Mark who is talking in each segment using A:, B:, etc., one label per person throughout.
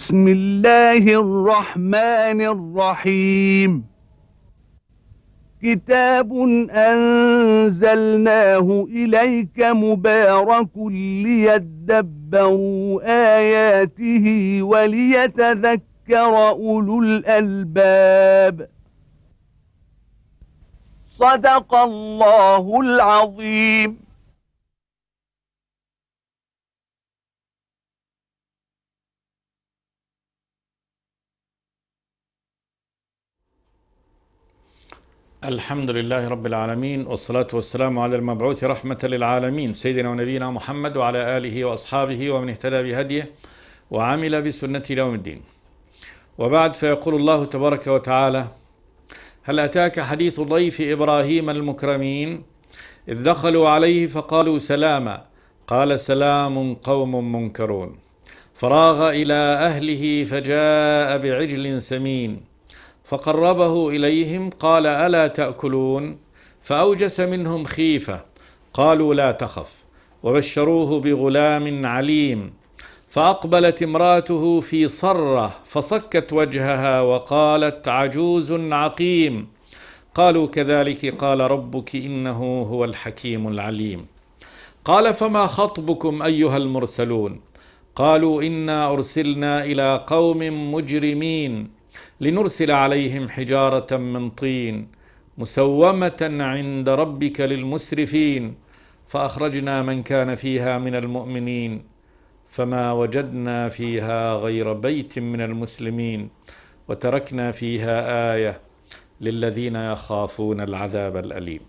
A: بسم الله الرحمن الرحيم. كتاب أنزلناه إليك مبارك ليدبروا آياته وليتذكر أولو الألباب. صدق الله العظيم.
B: الحمد لله رب العالمين، والصلاة والسلام على المبعوث رحمة للعالمين سيدنا ونبينا محمد وعلى آله وأصحابه ومن اهتدى بهديه وعمل بسنته يوم الدين. وبعد، فيقول الله تبارك وتعالى: هل أتاك حديث ضيف إبراهيم المكرمين إذ دخلوا عليه فقالوا سلاما قال سلام قوم منكرون فراغ إلى أهله فجاء بعجل سمين فقربه إليهم قال ألا تأكلون فأوجس منهم خيفة قالوا لا تخف وبشروه بغلام عليم فأقبلت امرأته في صرة فصكت وجهها وقالت عجوز عقيم قالوا كذلك قال ربك إنه هو الحكيم العليم. قال فما خطبكم أيها المرسلون قالوا إنا أرسلنا إلى قوم مجرمين لنرسل عليهم حجارة من طين مسومة عند ربك للمسرفين فأخرجنا من كان فيها من المؤمنين فما وجدنا فيها غير بيت من المسلمين وتركنا فيها آية للذين يخافون العذاب الأليم.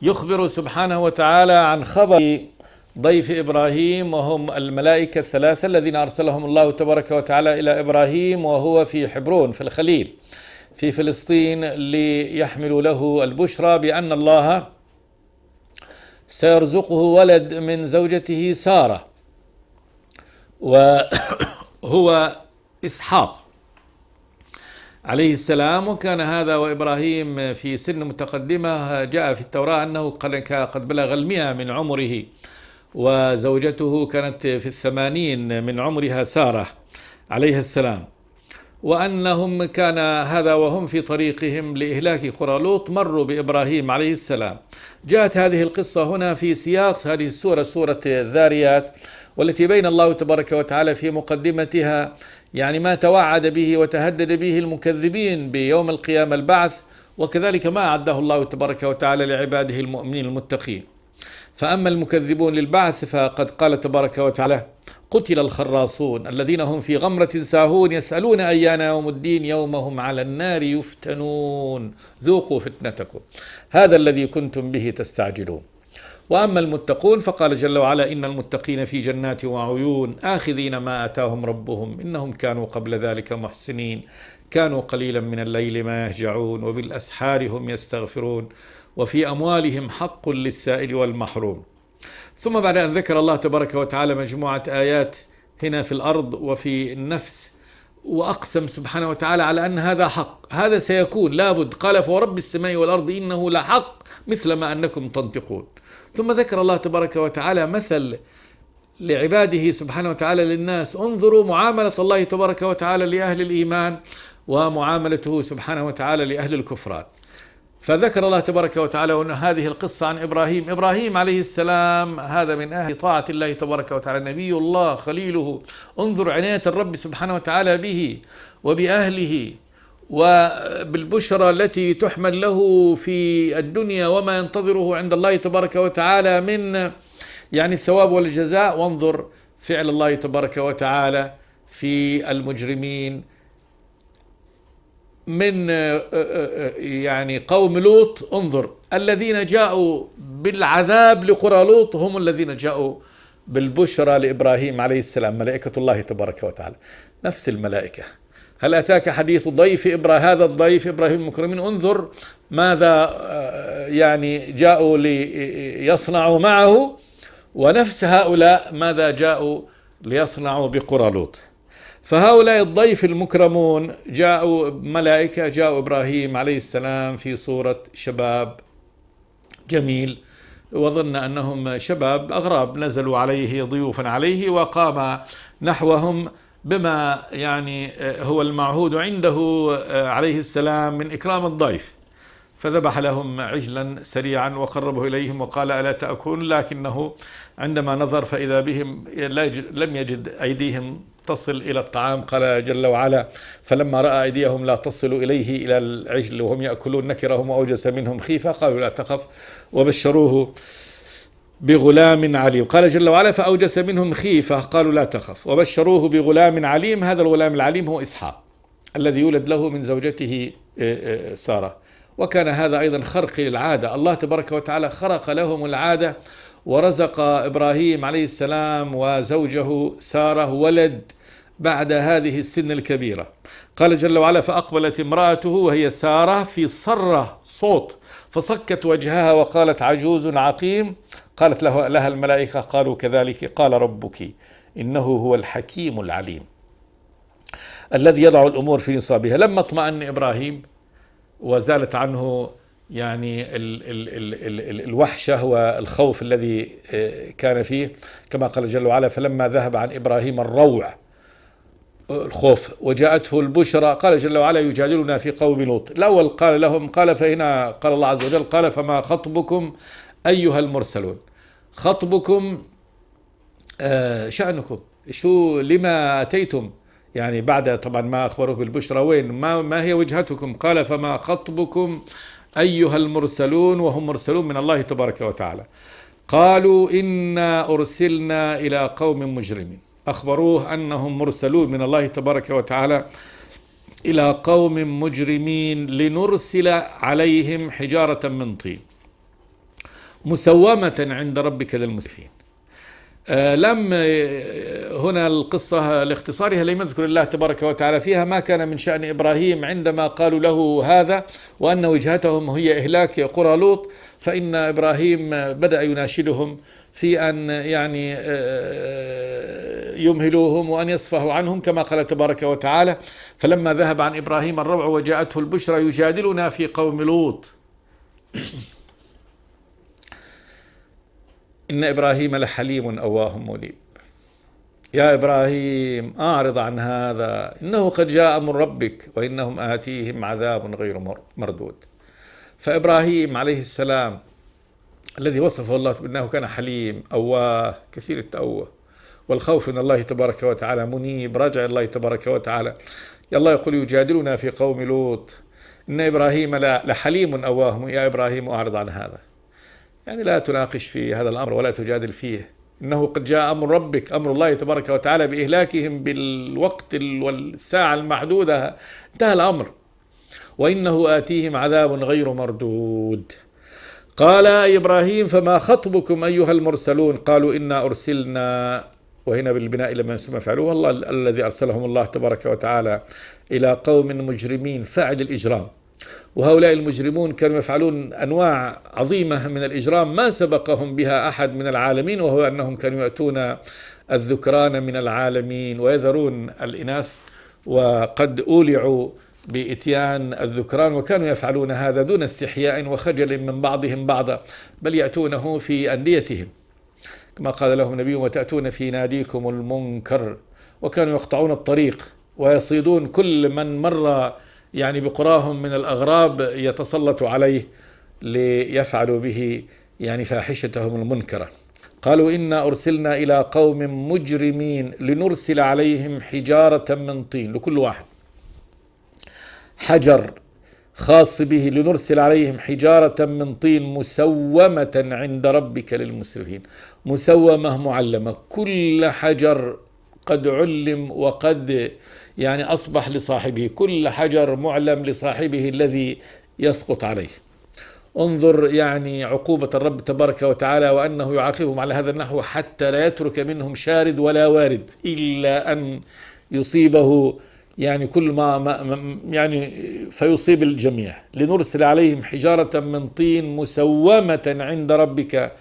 B: يخبر سبحانه وتعالى عن خبر ضيف إبراهيم، وهم الملائكة الثلاثة الذين أرسلهم الله تبارك وتعالى إلى إبراهيم وهو في حبرون في الخليل في فلسطين ليحملوا له البشرى بأن الله سيرزقه ولد من زوجته سارة وهو إسحاق عليه السلام. وكان هذا وإبراهيم في سن متقدمة، جاء في التوراة أنه قد بلغ 100 من عمره، وزوجته كانت في 80 من عمرها سارة عليه السلام. وأنهم كان هذا وهم في طريقهم لإهلاك قرى لوط مروا بإبراهيم عليه السلام. جاءت هذه القصة هنا في سياق هذه السورة، سورة الذاريات، والتي بين الله تبارك وتعالى في مقدمتها يعني ما توعد به وتهدد به المكذبين بيوم القيامة البعث، وكذلك ما أعده الله تبارك وتعالى لعباده المؤمنين المتقين. فأما المكذبون للبعث فقد قال تبارك وتعالى: قتل الخراصون الذين هم في غمرة ساهون يسألون أيان يوم الدين يوم هم على النار يفتنون ذوقوا فتنتكم هذا الذي كنتم به تستعجلون. وأما المتقون فقال جل وعلا: إن المتقين في جنات وعيون آخذين ما آتاهم ربهم إنهم كانوا قبل ذلك محسنين كانوا قليلا من الليل ما يهجعون وبالأسحار هم يستغفرون وفي أموالهم حق للسائل والمحروم. ثم بعد أن ذكر الله تبارك وتعالى مجموعة آيات هنا في الأرض وفي النفس، وأقسم سبحانه وتعالى على أن هذا حق، هذا سيكون لابد، قال فورب السماء والأرض إنه لحق مثل ما أنكم تنطقون. ثم ذكر الله تبارك وتعالى مثل لعباده سبحانه وتعالى للناس: انظروا معاملة الله تبارك وتعالى لأهل الإيمان ومعاملته سبحانه وتعالى لأهل الكفران. فذكر الله تبارك وتعالى أن هذه القصة عن إبراهيم عليه السلام، هذا من أهل طاعة الله تبارك وتعالى، نبي الله خليله. انظر عناية الرب سبحانه وتعالى به وبأهله وبالبشرى التي تحمل له في الدنيا وما ينتظره عند الله تبارك وتعالى من يعني الثواب والجزاء. وانظر فعل الله تبارك وتعالى في المجرمين من يعني قوم لوط. انظر الذين جاءوا بالعذاب لقرى لوط هم الذين جاءوا بالبشرى لإبراهيم عليه السلام، ملائكة الله تبارك وتعالى، نفس الملائكة. هل أتاك حديث هذا الضيف إبراهيم المكرمين؟ انظر ماذا يعني جاءوا ليصنعوا معه، ونفس هؤلاء ماذا جاءوا ليصنعوا بقرى لوط. فهؤلاء الضيف المكرمون جاءوا ملائكة، جاءوا إبراهيم عليه السلام في صورة شباب جميل وظن أنهم شباب أغراب نزلوا عليه ضيوفا عليه، وقام نحوهم بما يعني هو المعهود عنده عليه السلام من إكرام الضيف، فذبح لهم عجلا سريعا وقربه إليهم وقال ألا تأكلون، لكنه عندما نظر فإذا بهم لم يجد أيديهم تصل إلى الطعام، قال جل وعلا فلما رأى أيديهم لا تصل إليه إلى العجل وهم يأكلون نكرهم وأوجس منهم خيفة، قالوا لا تخف وبشروه بغلام عليم. قال جل وعلا فأوجس منهم خيفة قالوا لا تخف وبشروه بغلام عليم. هذا الغلام العليم هو إسحاق الذي يولد له من زوجته سارة. وكان هذا أيضا خرق للعادة، الله تبارك وتعالى خرق لهم العادة ورزق إبراهيم عليه السلام وزوجه سارة ولد بعد هذه السن الكبيرة. قال جل وعلا فأقبلت امرأته وهي سارة في صرة صوت فصكت وجهها وقالت عجوز عقيم. قالت لها الملائكة قالوا كذلك قال ربك إنه هو الحكيم العليم الذي يضع الأمور في نصابها. لما اطمأن إبراهيم وزالت عنه يعني الوحشة والخوف الذي كان فيه، كما قال جل وعلا فلما ذهب عن إبراهيم الروع الخوف وجاءته البشرى قال جل وعلا يجادلنا في قوم لوط. الأول قال لهم قال فهنا قال الله عز وجل قال فما خطبكم أيها المرسلون. خطبكم شأنكم، شو لما أتيتم يعني بعد طبعا ما أخبروه بالبشرى وين ما هي وجهتكم. قال فما خطبكم أيها المرسلون، وهم مرسلون من الله تبارك وتعالى. قالوا إنا أرسلنا إلى قوم مجرمين، أخبروه أنهم مرسلون من الله تبارك وتعالى إلى قوم مجرمين لنرسل عليهم حجارة من طين مسومة عند ربك للمسرفين. لم هنا القصة لاختصارها لم يذكر الله تبارك وتعالى فيها ما كان من شأن إبراهيم عندما قالوا له هذا وأن وجهتهم هي إهلاك قرى لوط، فإن إبراهيم بدأ يناشدهم في أن يعني يمهلوهم وأن يصفحوا عنهم كما قال تبارك وتعالى فلما ذهب عن إبراهيم الروع وجاءته البشرى يجادلنا في قوم لوط إن إبراهيم لحليم أواه منيب. يا إبراهيم أعرض عن هذا إنه قد جاء أمر ربك وإنهم آتيهم عذاب غير مردود. فإبراهيم عليه السلام الذي وصفه الله بأنه كان حليم أواه كثير التأوه والخوف من الله تبارك وتعالى منيب راجع الله تبارك وتعالى. يا الله يقول يجادلنا في قوم لوط إن إبراهيم لحليم أواه. يا إبراهيم أعرض عن هذا، يعني لا تناقش في هذا الأمر ولا تجادل فيه، إنه قد جاء أمر ربك أمر الله تبارك وتعالى بإهلاكهم بالوقت والساعة المحدودة انتهى الأمر وإنه آتيهم عذاب غير مردود. قال إبراهيم فما خطبكم أيها المرسلون. قالوا إنا أرسلنا، وهنا بالبناء لما يسمى فعلوه الله الذي أرسلهم الله تبارك وتعالى إلى قوم مجرمين فاعل الإجرام، وهؤلاء المجرمون كانوا يفعلون أنواع عظيمة من الإجرام ما سبقهم بها أحد من العالمين، وهو أنهم كانوا يأتون الذكران من العالمين ويذرون الإناث، وقد أولعوا بإتيان الذكران وكانوا يفعلون هذا دون استحياء وخجل من بعضهم بعضا، بل يأتونه في أنديتهم كما قال لهم نبيهم وتأتون في ناديكم المنكر. وكانوا يقطعون الطريق ويصيدون كل من مر يعني بقراهم من الأغراب يتسلط عليه ليفعلوا به يعني فاحشتهم المنكرة. قالوا إنا أرسلنا إلى قوم مجرمين لنرسل عليهم حجارة من طين، لكل واحد حجر خاص به، لنرسل عليهم حجارة من طين مسومة عند ربك للمسرفين. مسومة معلمة، كل حجر قد علم وقد يعني أصبح لصاحبه، كل حجر معلم لصاحبه الذي يسقط عليه. انظر يعني عقوبة الرب تبارك وتعالى وأنه يعاقبهم على هذا النحو حتى لا يترك منهم شارد ولا وارد إلا أن يصيبه يعني كل ما يعني فيصيب الجميع. لنرسل عليهم حجارة من طين مسومة عند ربك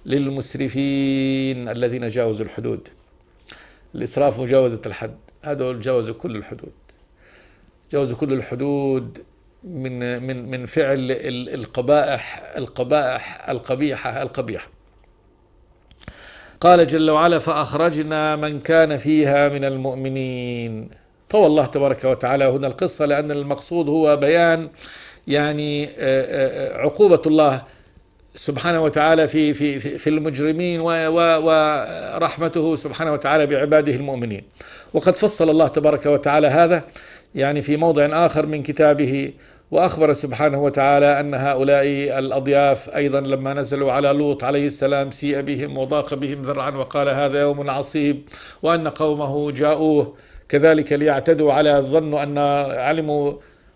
B: للمسرفين الذين جاوزوا الحدود. الإسراف مجاوزة الحد، هذول جاوزوا كل الحدود، جاوزوا كل الحدود من فعل القبائح القبيحة. قال جل وعلا: فأخرجنا من كان فيها من المؤمنين. طوى الله تبارك وتعالى هنا القصة، لأن المقصود هو بيان يعني عقوبة الله سبحانه وتعالى في المجرمين، ورحمته سبحانه وتعالى بعباده المؤمنين. وقد فصل الله تبارك وتعالى هذا يعني في موضع آخر من كتابه، وأخبر سبحانه وتعالى أن هؤلاء الأضياف أيضا لما نزلوا على لوط عليه السلام سيء بهم وضاق بهم ذرعا وقال هذا يوم عصيب، وأن قومه جاءوه كذلك ليعتدوا على ظنوا أن علموا،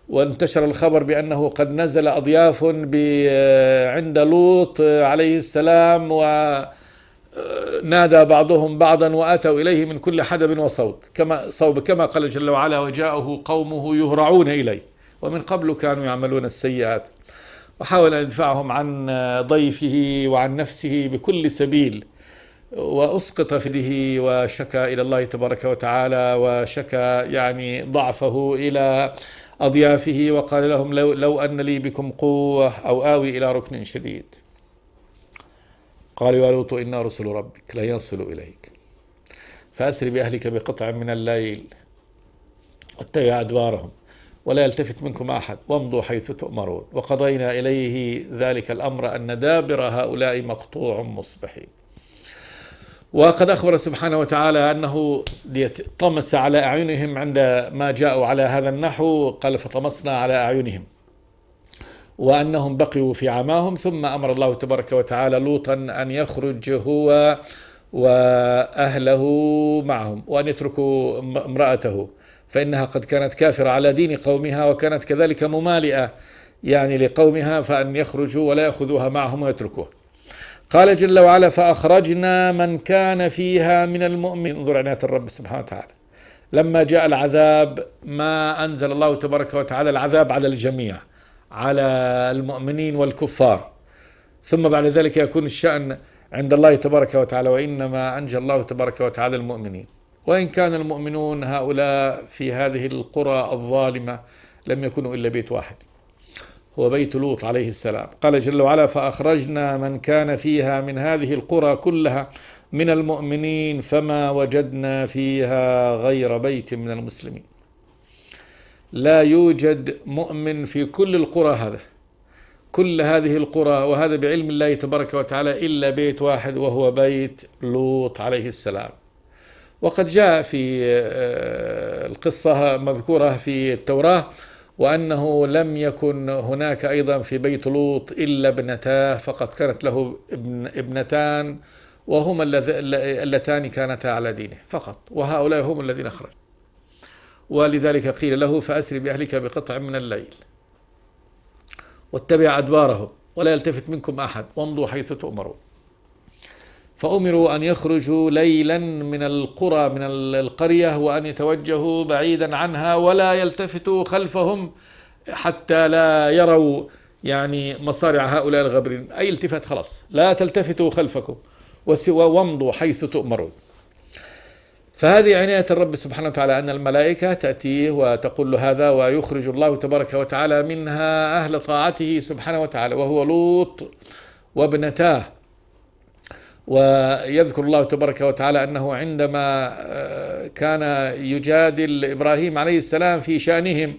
B: وانتشر الخبر بأنه قد نزل أضياف عند لوط عليه السلام، ونادى بعضهم بعضا وأتوا إليه من كل حدب وصوب كما قال جل وعلا: وجاءه قومه يهرعون إليه ومن قبل كانوا يعملون السيئات. وحاول أن يدفعهم عن ضيفه وعن نفسه بكل سبيل، وأسقط في يده وشكى إلى الله تبارك وتعالى، وشكى يعني ضعفه إلى أضيافه، وقال لهم: لو أن لي بكم قوة أو آوي إلى ركن شديد. قالوا: يا لوط إنا رسل ربك لا يصلوا إليك فأسر بأهلك بقطع من الليل واتبع أدبارهم ولا يلتفت منكم أحد وامضوا حيث تؤمرون وقضينا إليه ذلك الأمر أن دابر هؤلاء مقطوع مصبحين. وقد أخبر سبحانه وتعالى أنه طمس على أعينهم عندما جاءوا على هذا النحو، قال: فطمسنا على أعينهم، وأنهم بقوا في عماهم. ثم أمر الله تبارك وتعالى لوطا أن يخرج هو وأهله معهم، وأن يتركوا امرأته، فإنها قد كانت كافرة على دين قومها، وكانت كذلك ممالئة يعني لقومها، فأن يخرجوا ولا يأخذوها معهم ويتركوها. قال جل وعلا: فأخرجنا من كان فيها من المؤمنين. انظر عناية الرب سبحانه وتعالى، لما جاء العذاب ما أنزل الله تبارك وتعالى العذاب على الجميع، على المؤمنين والكفار، ثم بعد ذلك يكون الشأن عند الله تبارك وتعالى، وإنما أنجى الله تبارك وتعالى المؤمنين. وإن كان المؤمنون هؤلاء في هذه القرى الظالمة لم يكونوا إلا بيت واحد، هو بيت لوط عليه السلام. قال جل وعلا: فأخرجنا من كان فيها من هذه القرى كلها من المؤمنين فما وجدنا فيها غير بيت من المسلمين. لا يوجد مؤمن في كل القرى كل هذه القرى، وهذا بعلم الله تبارك وتعالى، إلا بيت واحد، وهو بيت لوط عليه السلام. وقد جاء في القصة مذكورة في التوراة، وأنه لم يكن هناك أيضا في بيت لوط إلا ابنتاه فقط، كانت له ابنتان، وهما اللتان كانتا على دينه فقط، وهؤلاء هم الذين خرجوا. ولذلك قيل له: فأسر بأهلك بقطع من الليل واتبع أدبارهم ولا يلتفت منكم أحد وامضوا حيث تؤمرون. فأمروا أن يخرجوا ليلا من القرى من القرية، وأن يتوجهوا بعيدا عنها ولا يلتفتوا خلفهم حتى لا يروا يعني مصارع هؤلاء الغابرين، أي التفات خلاص، لا تلتفتوا خلفكم وامضوا حيث تؤمرون. فهذه عناية الرب سبحانه وتعالى، أن الملائكة تأتيه وتقول له هذا، ويخرج الله تبارك وتعالى منها أهل طاعته سبحانه وتعالى، وهو لوط وابنتاه. ويذكر الله تبارك وتعالى أنه عندما كان يجادل إبراهيم عليه السلام في شأنهم،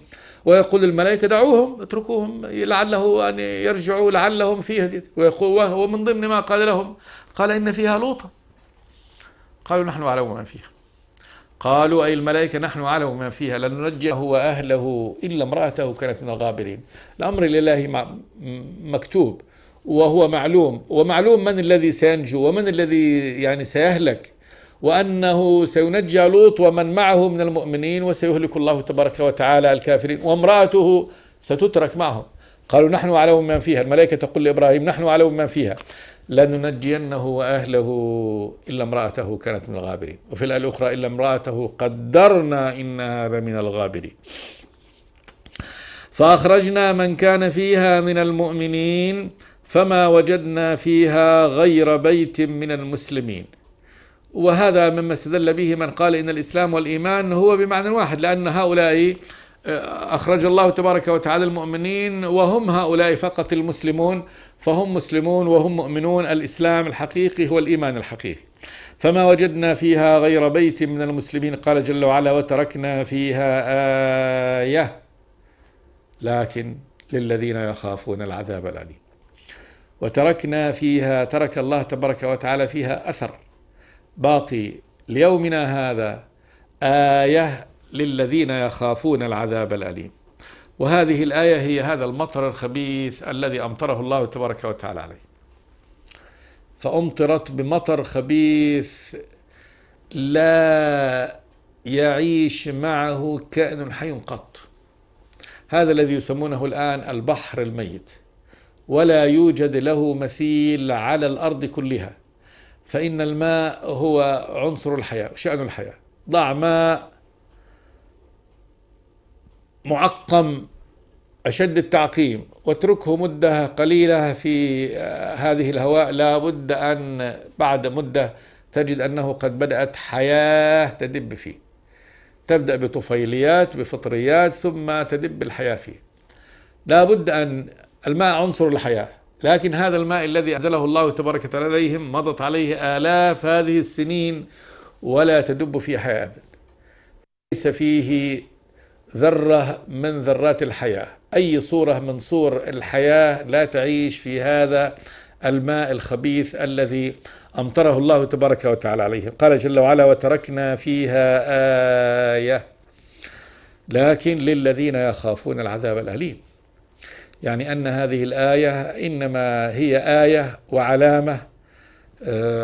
B: ويقول الملائكة: دعوهم اتركوهم لعله أن يرجعوا لعلهم فيه، وهو من ضمن ما قال لهم قال: إن فيها لوطا. قالوا: نحن أعلم ما فيها. قالوا أي الملائكة: نحن أعلم ما فيها لننجيه وأهله إلا امرأته كانت من الغابرين. الأمر لله مكتوب وهو معلوم، ومعلوم من الذي سينجو ومن الذي يعني سيهلك، وأنه سينجى لوط ومن معه من المؤمنين، وسيهلك الله تبارك وتعالى الكافرين، وامرأته ستترك معهم. قالوا: نحن أعلم ما فيها. الملائكة تقول لإبراهيم: نحن أعلم ما فيها لننجينه وأهله إلا امرأته كانت من الغابرين. وفي الآية الأخرى: إلا امرأته قدرنا إنها لمن الغابرين. فأخرجنا من كان فيها من المؤمنين فما وجدنا فيها غير بيت من المسلمين. وهذا مما استدل به من قال إن الإسلام والإيمان هو بمعنى واحد، لأن هؤلاء أخرج الله تبارك وتعالى المؤمنين وهم هؤلاء فقط المسلمون، فهم مسلمون وهم مؤمنون. الإسلام الحقيقي هو الإيمان الحقيقي. فما وجدنا فيها غير بيت من المسلمين، قال جل وعلا: وتركنا فيها آية لكن للذين يخافون العذاب الأليم. وتركنا فيها، ترك الله تبارك وتعالى فيها أثر باقي ليومنا هذا، آية للذين يخافون العذاب الأليم. وهذه الآية هي هذا المطر الخبيث الذي أمطره الله تبارك وتعالى عليه. فأمطرت بمطر خبيث لا يعيش معه كائن حي قط. هذا الذي يسمونه الآن البحر الميت، ولا يوجد له مثيل على الأرض كلها. فإن الماء هو عنصر الحياة، شأن الحياة. ضع ماء معقم أشد التعقيم واتركه مدة قليلة في هذه الهواء، لا بد أن بعد مدة تجد أنه قد بدأت حياة تدب فيه. تبدأ بطفيليات بفطريات ثم تدب الحياة فيه. لا بد أن الماء عنصر الحياة، لكن هذا الماء الذي أنزله الله تبارك وتعالى عليهم مضت عليه آلاف هذه السنين ولا تدب فيه حياة، ليس فيه ذرة من ذرات الحياة. أي صورة من صور الحياة لا تعيش في هذا الماء الخبيث الذي أمطره الله تبارك وتعالى عليه. قال جل وعلا: وتركنا فيها آية لكن للذين يخافون العذاب الأليم. يعني أن هذه الآية إنما هي آية وعلامة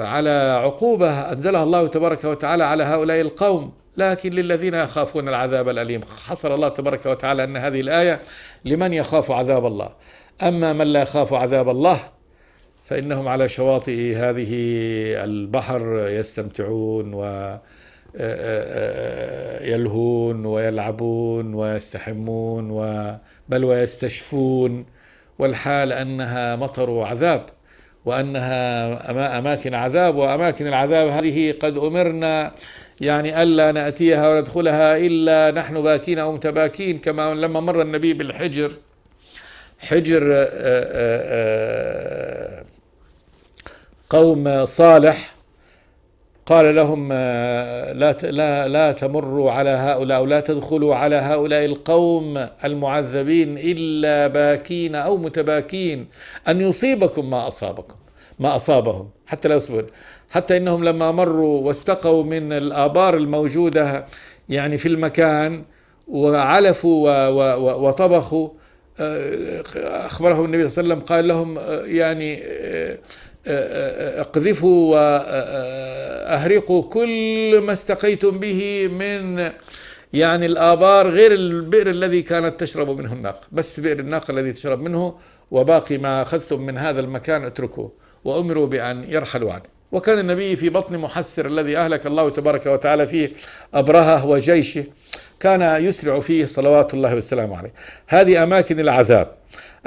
B: على عقوبة أنزلها الله تبارك وتعالى على هؤلاء القوم، لكن للذين يخافون العذاب الأليم. حصر الله تبارك وتعالى أن هذه الآية لمن يخاف عذاب الله. أما من لا يخاف عذاب الله فإنهم على شواطئ هذه البحر يستمتعون ويلهون ويلعبون ويستحمون بل ويستشفون، والحال أنها مطر عذاب وأنها أماكن عذاب. وأماكن العذاب هذه قد أمرنا يعني ألا نأتيها وندخلها إلا نحن باكين أو متباكين، كما لما مر النبي بالحجر، حجر قوم صالح، قال لهم لا تمروا على هؤلاء أو لا تدخلوا على هؤلاء القوم المعذبين إلا باكين أو متباكين أن يصيبكم ما أصابهم، حتى لا يصبر. حتى إنهم لما مروا واستقوا من الآبار الموجودة يعني في المكان وعلفوا وطبخوا، أخبرهم النبي صلى الله عليه وسلم قال لهم يعني اقذفوا وأهرقوا كل ما استقيتم به من يعني الآبار، غير البئر الذي كانت تشرب منه الناقة، بس بئر الناقة الذي تشرب منه، وباقي ما أخذتم من هذا المكان اتركوه. وأمروا بأن يرحلوا عنه. وكان النبي في بطن محسر الذي أهلك الله تبارك وتعالى فيه أبرهة وجيشه، كان يسرع فيه صلوات الله والسلام عليه. هذه أماكن العذاب.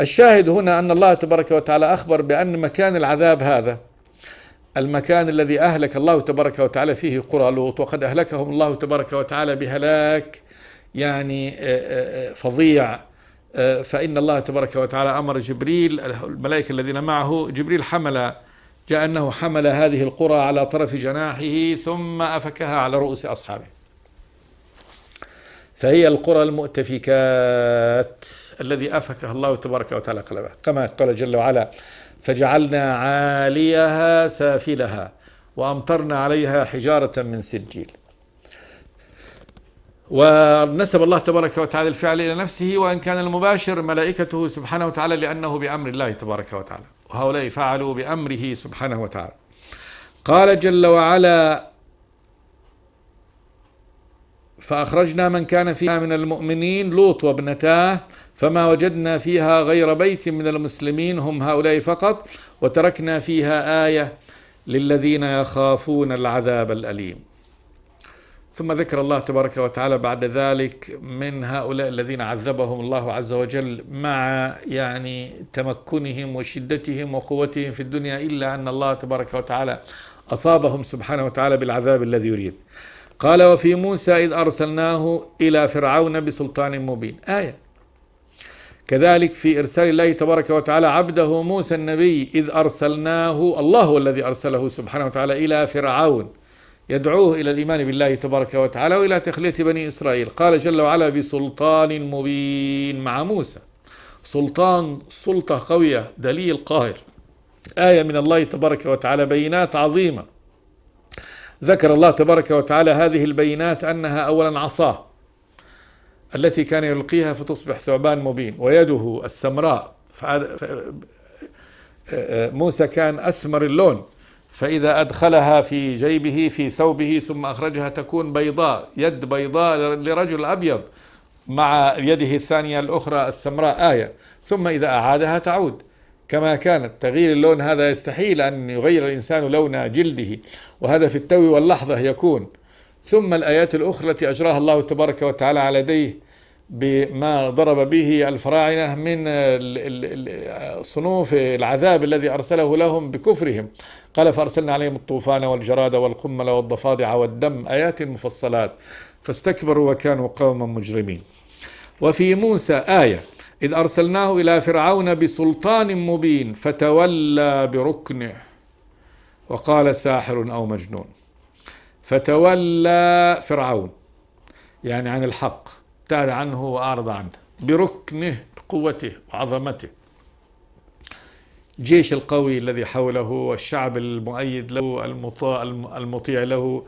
B: الشاهد هنا أن الله تبارك وتعالى أخبر بأن مكان العذاب هذا المكان الذي أهلك الله تبارك وتعالى فيه قرى لوط، وقد أهلكهم الله تبارك وتعالى بهلاك يعني فظيع. فإن الله تبارك وتعالى أمر جبريل، الملائكة الذين معه، جبريل جاء أنه حمل هذه القرى على طرف جناحه ثم أفكها على رؤوس أصحابه. فهي القرى المؤتفكات الذي أفكها الله تبارك وتعالى قلبها، كما قال جل وعلا: فجعلنا عاليها سافلها وأمطرنا عليها حجارة من سجيل. ونسب الله تبارك وتعالى الفعل إلى نفسه، وإن كان المباشر ملائكته سبحانه وتعالى، لأنه بأمر الله تبارك وتعالى، وهؤلاء فعلوا بأمره سبحانه وتعالى. قال جل وعلا: فأخرجنا من كان فيها من المؤمنين لوط وابنتاه فما وجدنا فيها غير بيت من المسلمين هم هؤلاء فقط، وتركنا فيها آية للذين يخافون العذاب الأليم. ثم ذكر الله تبارك وتعالى بعد ذلك من هؤلاء الذين عذبهم الله عز وجل مع يعني تمكنهم وشدتهم وقوتهم في الدنيا، إلا أن الله تبارك وتعالى أصابهم سبحانه وتعالى بالعذاب الذي يريد. قال وفي موسى إذ أرسلناه إلى فرعون بسلطان مبين، آية. كذلك في إرسال الله تبارك وتعالى عبده موسى النبي إذ أرسلناه، الله هو الذي أرسله سبحانه وتعالى إلى فرعون يدعوه إلى الإيمان بالله تبارك وتعالى وإلى تخلية بني إسرائيل. قال جل وعلا بسلطان مبين مع موسى، سلطان، سلطة قوية، دليل قاهر، آية من الله تبارك وتعالى، بينات عظيمة. ذكر الله تبارك وتعالى هذه البينات أنها أولا عصاه التي كان يلقيها فتصبح ثعبان مبين، ويده السمراء، موسى كان أسمر اللون، فإذا أدخلها في جيبه في ثوبه ثم أخرجها تكون بيضاء، يد بيضاء لرجل أبيض مع يده الثانية الأخرى السمراء، آية. ثم إذا أعادها تعود كما كانت. تغيير اللون هذا يستحيل أن يغير الإنسان لون جلده، وهذا في التو واللحظة يكون. ثم الآيات الأخرى التي أجراها الله تبارك وتعالى على يديه بما ضرب به الفراعنة من صنوف العذاب الذي أرسله لهم بكفرهم. قال فأرسلنا عليهم الطوفان والجراد والقمل والضفادع والدم، آيات مفصلات، فاستكبروا وكانوا قوما مجرمين. وفي موسى آية إذ أرسلناه إلى فرعون بسلطان مبين فتولى بركنه وقال ساحر أو مجنون. فتولى فرعون يعني عن الحق، ابتعد عنه وأعرض عنه، بركنه، بقوته وعظمته، جيش القوي الذي حوله والشعب المؤيد له المطيع له،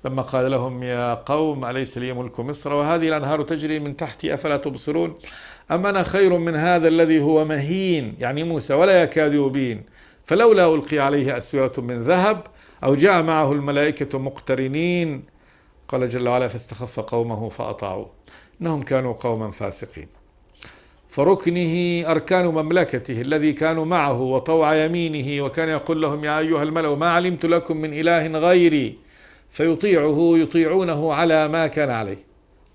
B: لما قال لهم يا قوم أليس لي ملك مصر وهذه الأنهار تجري من تحتي أفلا تبصرون أم أنا خير من هذا الذي هو مهين، يعني موسى، ولا يكاد يبين، فلولا ألقي عليه أسورة من ذهب أو جاء معه الملائكة مقترنين. قال جل وعلا فاستخف قومه فأطاعوه إنهم كانوا قوما فاسقين. فركنه أركان مملكته الذي كانوا معه وطوع يمينه، وكان يقول لهم يا أيها الملأ ما علمت لكم من إله غيري، يطيعونه على ما كان عليه،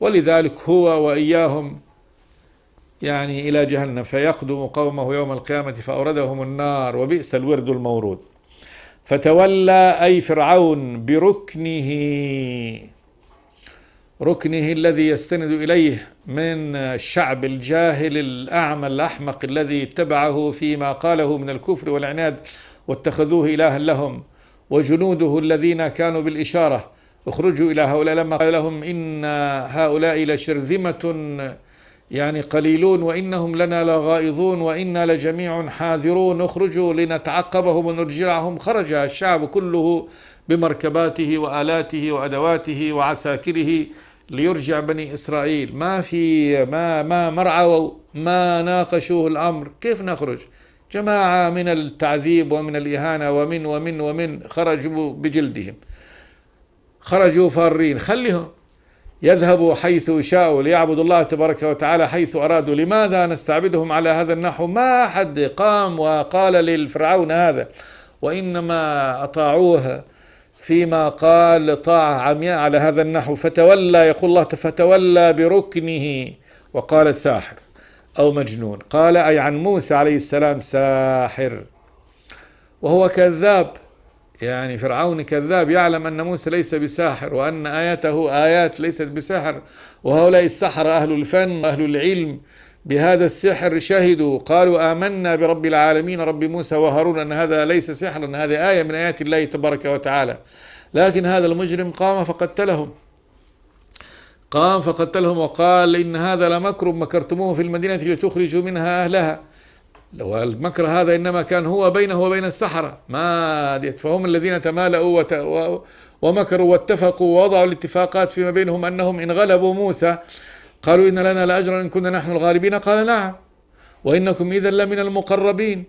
B: ولذلك هو وإياهم يعني إلى جهنم، فيقدم قومه يوم القيامة فأوردهم النار وبئس الورد المورود. فتولى أي فرعون بركنه، ركنه الذي يستند إليه من الشعب الجاهل الأعمى الأحمق الذي اتبعه فيما قاله من الكفر والعناد واتخذوه إلها لهم، وجنوده الذين كانوا بالإشارة اخرجوا إلى هؤلاء لما قال لهم إن هؤلاء لشرذمة يعني قليلون وإنهم لنا لغائظون وإنا لجميع حاذرون اخرجوا لنتعقبهم ونرجعهم. خرج الشعب كله بمركباته وآلاته وأدواته وعساكره ليرجع بني إسرائيل، ما مرعوا، ما ناقشوه الأمر، كيف نخرج؟ جماعة من التعذيب ومن الإهانة ومن خرجوا بجلدهم، خرجوا فارين، خليهم يذهبوا حيث شاءوا ليعبدوا الله تبارك وتعالى حيث أرادوا. لماذا نستعبدهم على هذا النحو؟ ما أحد قام وقال للفرعون هذا، وإنما أطاعوه فيما قال طاعة عمياء على هذا النحو. فتولى، يقول الله فتولى بركنه وقال ساحر أو مجنون. قال أي عن موسى عليه السلام ساحر، وهو كذاب، يعني فرعون كذاب، يعلم أن موسى ليس بساحر وأن آياته آيات ليست بسحر، وهؤلاء السحرة أهل الفن أهل العلم بهذا السحر شهدوا قالوا آمنا برب العالمين رب موسى وهارون أن هذا ليس سحرا، أن هذه آية من آيات الله تبارك وتعالى. لكن هذا المجرم قام فقتلهم وقال إن هذا لمكر مكرتموه في المدينة لتخرجوا منها أهلها. والمكر هذا إنما كان هو بينه وبين السحرة، فهم الذين تمالأوا ومكروا واتفقوا ووضعوا الاتفاقات فيما بينهم أنهم إن غلبوا موسى قالوا إن لنا لأجرا إن كنا نحن الغالبين، قال نعم وإنكم إذا لمن المقربين.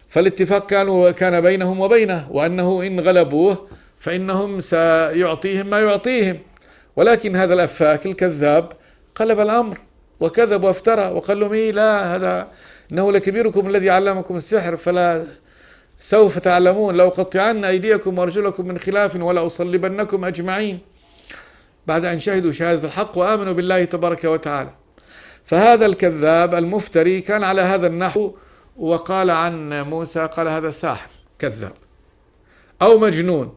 B: فالاتفاق كان بينهم وبينه، وأنه إن غلبوه فإنهم سيعطيهم ما يعطيهم. ولكن هذا الأفاك الكذاب قلب الأمر وكذب وافترى وقال لهم لا، هذا إنه لكبيركم الذي علمكم السحر فلا سوف تعلمون لأقطعن أيديكم وأرجلكم من خلاف ولأصلبنكم أجمعين، بعد أن شهدوا شهادة الحق وآمنوا بالله تبارك وتعالى. فهذا الكذاب المفتري كان على هذا النحو، وقال عن موسى قال هذا ساحر كذاب أو مجنون.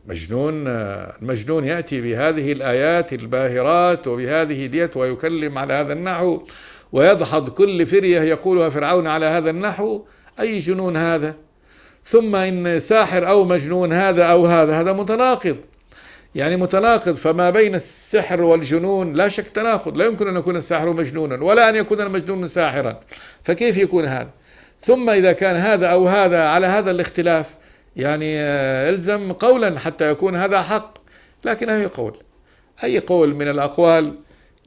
B: مجنون، المجنون يأتي بهذه الآيات الباهرات وبهذه ديت ويكلم على هذا النحو ويدحض كل فرية يقولها فرعون على هذا النحو. أي جنون هذا؟ ثم إن ساحر أو مجنون هذا أو هذا متناقض، يعني متناقض. فما بين السحر والجنون لا شك تناقض، لا يمكن أن يكون الساحر مجنونا ولا أن يكون المجنون ساحرا، فكيف يكون هذا؟ ثم إذا كان هذا أو هذا على هذا الاختلاف يعني الزم قولا حتى يكون هذا حق. لكن أي قول من الأقوال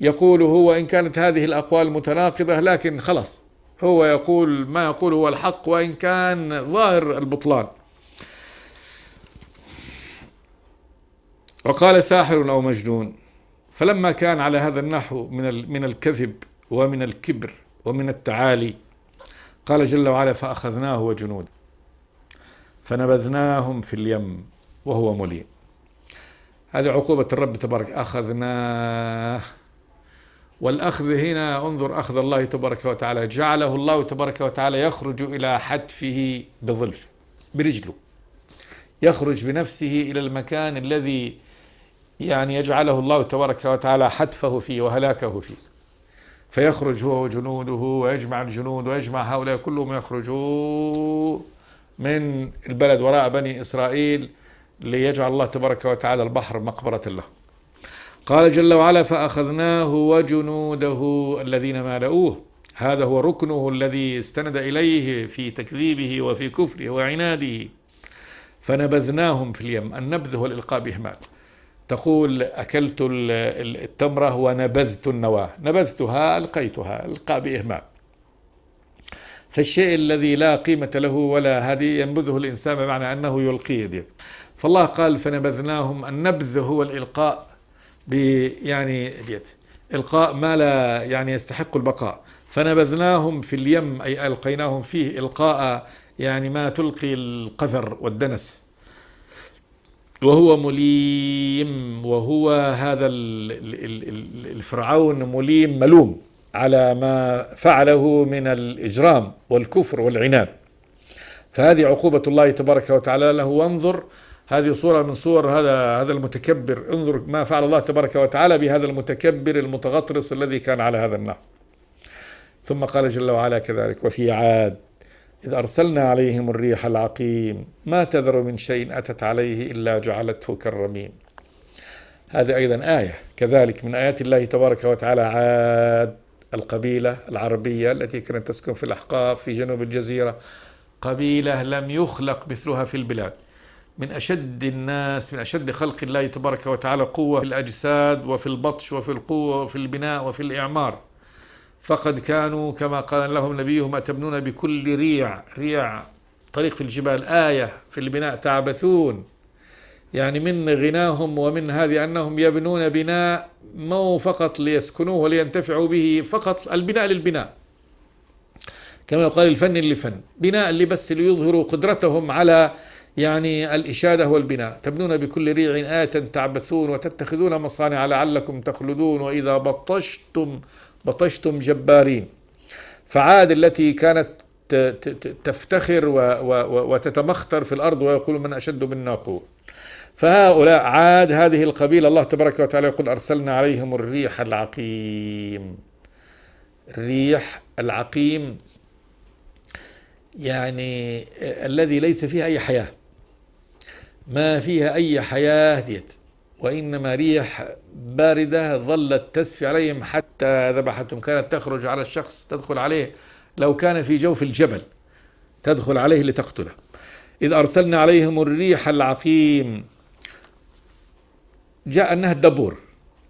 B: يقوله وإن كانت هذه الأقوال متناقضة، لكن خلاص هو يقول ما يقول هو الحق وإن كان ظاهر البطلان. وقال ساحر أو مجنون. فلما كان على هذا النحو من الكذب ومن الكبر ومن التعالي، قال جل وعلا فأخذناه وجنوده فنبذناهم في اليم وهو مليم. هذه عقوبة الرب تبارك، أخذناه. والأخذ هنا انظر أخذ الله تبارك وتعالى، جعله الله تبارك وتعالى يخرج إلى حتفه بظلف برجله، يخرج بنفسه إلى المكان الذي يعني يجعله الله تبارك وتعالى حتفه فيه وهلاكه فيه، فيخرج هو وجنوده ويجمع الجنود ويجمع هؤلاء كلهم يخرجوا من البلد وراء بني إسرائيل ليجعل الله تبارك وتعالى البحر مقبرة له. قال جل وعلا فأخذناه وجنوده الذين ما لؤوه. هذا هو ركنه الذي استند إليه في تكذيبه وفي كفره وعناده. فنبذناهم في اليم. النبذ هو الإلقاء بإهمال. تقول أكلت التمرة ونبذت النواة، نبذتها ألقيتها، إلقاء بإهمال. فالشيء الذي لا قيمة له ولا هذه ينبذه الإنسان بمعنى أنه يلقيه دي. فالله قال فنبذناهم. النبذ هو الإلقاء يعني ديت إلقاء ما لا يعني يستحق البقاء. فنبذناهم في اليم أي ألقيناهم فيه إلقاء يعني ما تلقي القذر والدنس. وهو مليم، وهو هذا الفرعون مليم ملوم على ما فعله من الإجرام والكفر والعناد. فهذه عقوبة الله تبارك وتعالى له. وانظر هذه صورة من صور هذا المتكبر. انظر ما فعل الله تبارك وتعالى بهذا المتكبر المتغطرس الذي كان على هذا النحو. ثم قال جل وعلا كذلك وفي عاد إذ أرسلنا عليهم الريح العقيم ما تذر من شيء أتت عليه إلا جعلته كالرميم. هذه أيضا آية كذلك من آيات الله تبارك وتعالى. عاد القبيلة العربية التي كانت تسكن في الأحقاف في جنوب الجزيرة، قبيلة لم يخلق مثلها في البلاد، من أشد الناس، من أشد خلق الله تبارك وتعالى قوة في الأجساد وفي البطش وفي القوة وفي البناء وفي الإعمار. فقد كانوا كما قال لهم نبيهم أتبنون بكل ريع طريق في الجبال آية في البناء تعبثون. يعني من غناهم ومن هذه أنهم يبنون بناء مو فقط ليسكنوه ولينتفعوا به فقط، البناء للبناء كما يقال الفن للفن، بناء اللي بس ليظهروا قدرتهم على يعني الإشادة والبناء. تبنون بكل ريع آية تعبثون وتتخذون مصانع لعلكم تخلدون وإذا بطشتم جبارين. فعاد التي كانت تفتخر وتتمختر في الأرض ويقول من أشد منا قوة. فهؤلاء عاد هذه القبيلة الله تبارك وتعالى يقول أرسلنا عليهم الريح العقيم. الريح العقيم يعني الذي ليس فيها أي حياة، ما فيها أي حياة ديت، وإنما ريح باردة ظلت تسفي عليهم حتى ذبحتهم. كانت تخرج على الشخص تدخل عليه لو كان في جوف الجبل، تدخل عليه لتقتله. إذ أرسلنا عليهم الريح العقيم. جاء أنها الدبور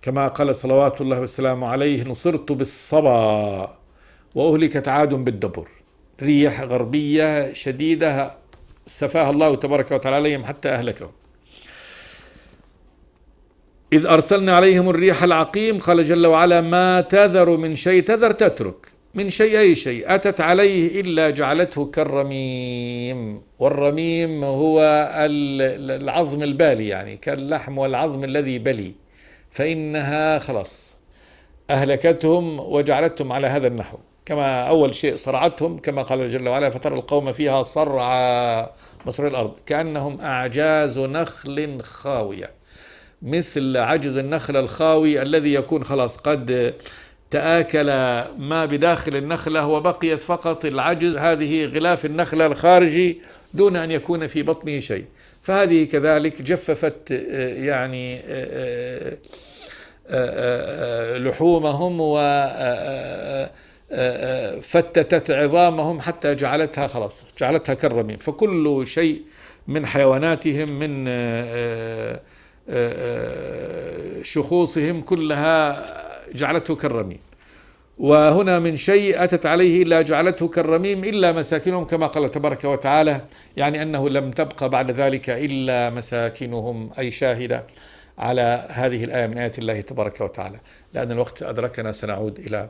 B: كما قال صلوات الله والسلام عليه نصرت بالصبا وأهلكت عاد بالدبور. ريح غربية شديدة سفاها الله تبارك وتعالى عليهم حتى أهلكهم. إذ أرسلنا عليهم الريح العقيم قال جل وعلا ما تذر من شيء، تذر تترك من شيء أي شيء أتت عليه إلا جعلته كالرميم. والرميم هو العظم البالي، يعني كاللحم والعظم الذي بلي، فإنها خلاص أهلكتهم وجعلتهم على هذا النحو. كما أول شيء صرعتهم كما قال جل وعلا فترى القوم فيها صرعى مصر الأرض كأنهم أعجاز نخل خاوية، مثل عجز النخل الخاوي الذي يكون خلاص قد تآكل ما بداخل النخلة وبقيت فقط العجز، هذه غلاف النخلة الخارجي دون أن يكون في بطنه شيء. فهذه كذلك جففت يعني لحومهم وفتتت عظامهم حتى جعلتها خلاص، جعلتها كالرميم. فكل شيء من حيواناتهم، من شخوصهم، كلها جعلته كالرميم. وهنا من شيء أتت عليه إلا جعلته كالرميم إلا مساكنهم، كما قال تبارك وتعالى، يعني أنه لم تبقى بعد ذلك إلا مساكنهم، أي شاهدة على هذه الآية من آيات الله تبارك وتعالى. لأن الوقت أدركنا سنعود إلى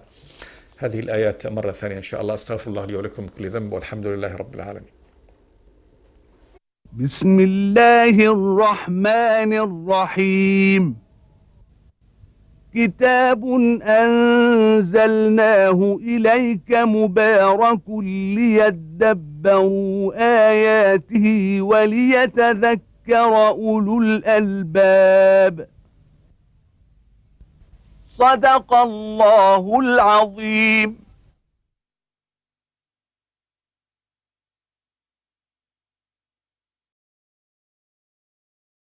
B: هذه الآيات مرة ثانية إن شاء الله. أستغفر الله لي ولكم من كل ذنب، والحمد لله رب العالمين.
A: بسم الله الرحمن الرحيم. كتاب أنزلناه إليك مبارك ليدبروا آياته وليتذكر أولو الألباب. صدق الله العظيم.